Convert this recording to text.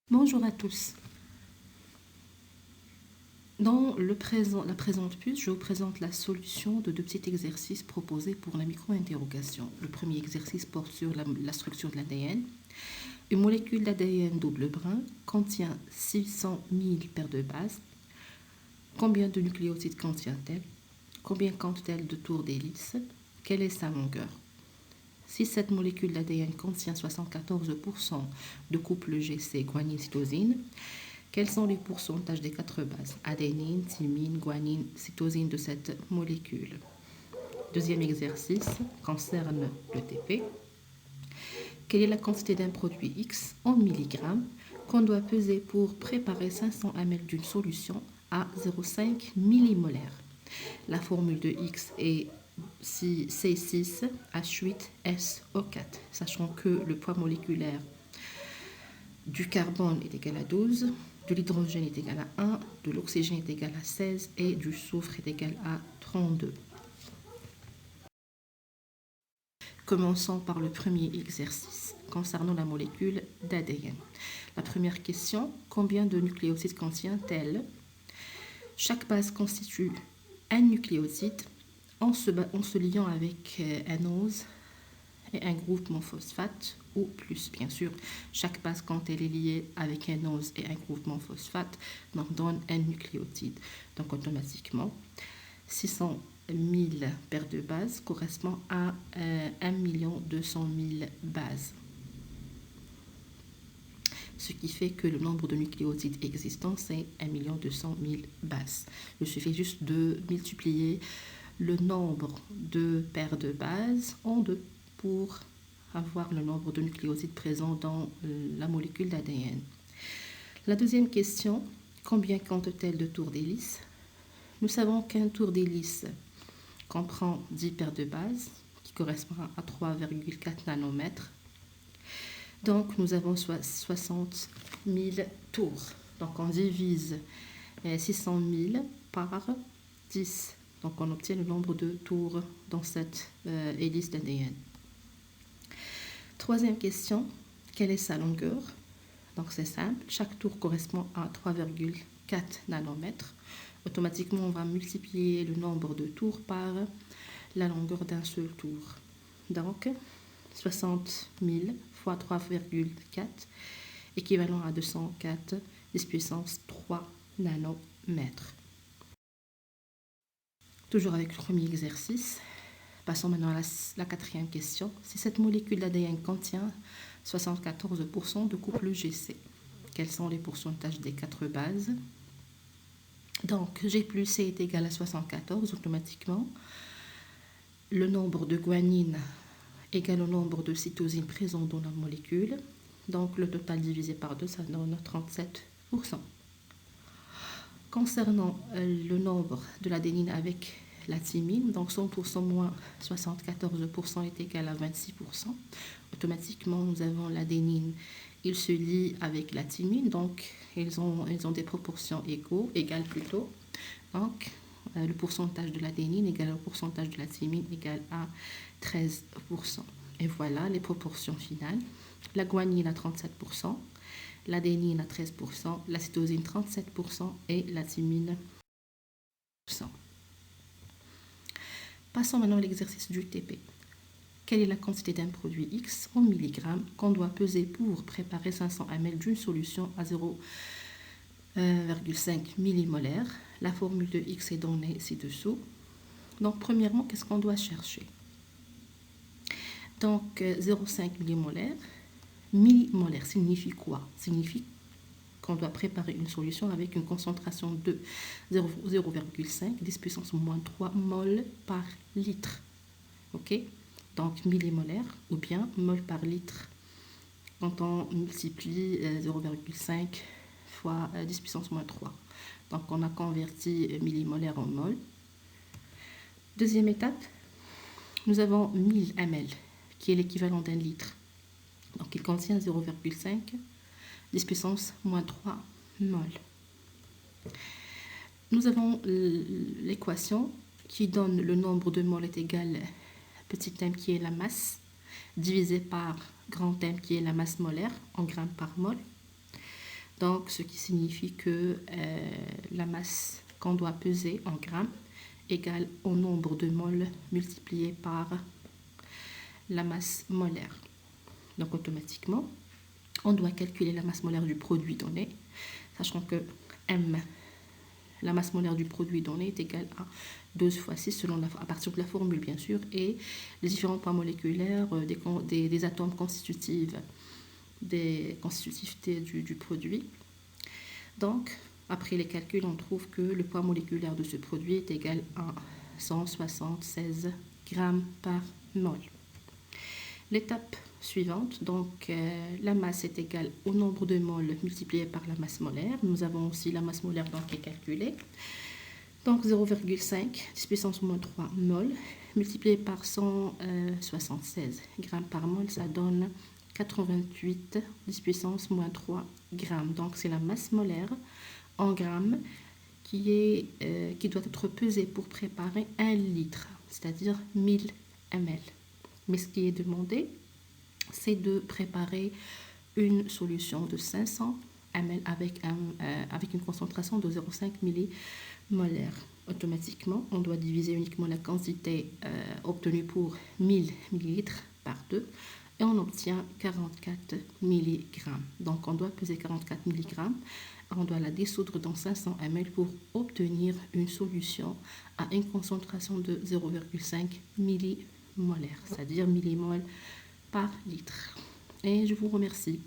Bonjour à tous. Dans la présente puce, je vous présente la solution de deux petits exercices proposés pour la micro-interrogation. Le premier exercice porte sur la structure de l'ADN. Une molécule d'ADN double brun contient 600 000 paires de bases. Combien de nucléotides contient-elle? Combien compte-t-elle de tours d'hélice? Quelle est sa longueur? Si cette molécule d'ADN contient 74% de couple GC guanine-cytosine, quels sont les pourcentages des 4 bases adénine, thymine, guanine, cytosine de cette molécule? Deuxième exercice concerne le TP. Quelle est la quantité d'un produit X en milligrammes qu'on doit peser pour préparer 500 ml d'une solution à 0,5 millimolaire? La formule de X est C6H8SO4, sachant que le poids moléculaire du carbone est égal à 12, de l'hydrogène est égal à 1, de l'oxygène est égal à 16 et du soufre est égal à 32. Commençons par le premier exercice concernant la molécule d'ADN. La première question, combien de nucléotides contient-elle? Chaque base constitue un nucléotide en se liant avec un ose et un groupement phosphate ou plus. Bien sûr, chaque base, quand elle est liée avec un ose et un groupement phosphate, donne un nucléotide. Donc automatiquement, 600 000 paires de bases correspond à 1 200 000 bases. Ce qui fait que le nombre de nucléotides existants, c'est 1 200 000 bases. Il suffit juste de multiplier le nombre de paires de bases en 2 pour avoir le nombre de nucléotides présents dans la molécule d'ADN. La deuxième question, combien compte-t-elle de tours d'hélice? Nous savons qu'un tour d'hélice comprend 10 paires de bases qui correspondent à 3,4 nanomètres. Donc, nous avons 60 000 tours. Donc, on divise 600 000 par 10. Donc, on obtient le nombre de tours dans cette hélice d'ADN. Troisième question, quelle est sa longueur? Donc, c'est simple. Chaque tour correspond à 3,4 nanomètres. Automatiquement, on va multiplier le nombre de tours par la longueur d'un seul tour. Donc, 60 000 fois 3,4 équivalent à 204 10 puissance 3 nanomètres. Toujours avec le premier exercice. Passons maintenant à la quatrième question. Si cette molécule d'ADN contient 74% de couple GC, quels sont les pourcentages des 4 bases? Donc, G plus C est égal à 74 automatiquement. Le nombre de guanine égale au nombre de cytosine présent dans la molécule. Donc, le total divisé par 2, ça donne 37%. Concernant le nombre de l'adénine avec la thymine, donc 100% moins 74% est égal à 26%. Automatiquement, nous avons l'adénine, il se lie avec la thymine, donc ils ont des proportions égales plutôt. Donc, le pourcentage de l'adénine égale au pourcentage de la thymine égale à 13%. Et voilà les proportions finales. La guanine à 37%, l'adénine à 13%, la cytosine 37% et la thymine 100%. Passons maintenant à l'exercice du TP. Quelle est la quantité d'un produit X en milligrammes qu'on doit peser pour préparer 500 ml d'une solution à 0,5 millimolaire? La formule de X est donnée ci-dessous. Donc, premièrement, qu'est-ce qu'on doit chercher? Donc, 0,5 millimolaire. Millimolaire signifie quoi? Signifie qu'on doit préparer une solution avec une concentration de 0,5 10 puissance moins 3 mol par litre. Ok? Donc, millimolaire ou bien mol par litre. Quand on multiplie 0,5 fois 10 puissance moins 3. Donc, on a converti millimolaire en mol. Deuxième étape, nous avons 1000 ml, qui est l'équivalent d'un litre. Donc, il contient 0,5 10 puissance moins 3 mol. Nous avons l'équation qui donne le nombre de moles est égal petit m qui est la masse, divisé par grand M qui est la masse molaire en grammes par mol. Donc, ce qui signifie que la masse qu'on doit peser en grammes égale au nombre de moles multiplié par la masse molaire. Donc, automatiquement, on doit calculer la masse molaire du produit donné, sachant que M, la masse molaire du produit donné, est égale à 12 fois 6 à partir de la formule, bien sûr, et les différents poids moléculaires des atomes constitutifs du produit. Donc, après les calculs, on trouve que le poids moléculaire de ce produit est égal à 176 grammes par mol. L'étape suivante, donc la masse est égale au nombre de moles multiplié par la masse molaire. Nous avons aussi la masse molaire donc, qui est calculée. Donc 0,5 10 puissance moins 3 mol multiplié par 176 grammes par mol, ça donne 88 10 puissance moins 3 grammes. Donc c'est la masse molaire en grammes qui doit être pesée pour préparer 1 litre, c'est-à-dire 1000 ml. Mais ce qui est demandé, c'est de préparer une solution de 500 ml avec une concentration de 0,5 millimolaire. Automatiquement, on doit diviser uniquement la quantité obtenue pour 1000 ml par 2 et on obtient 44 mg. Donc, on doit peser 44 mg. On doit la dissoudre dans 500 ml pour obtenir une solution à une concentration de 0,5 millimolaire, c'est-à-dire millimol par litre. Et je vous remercie.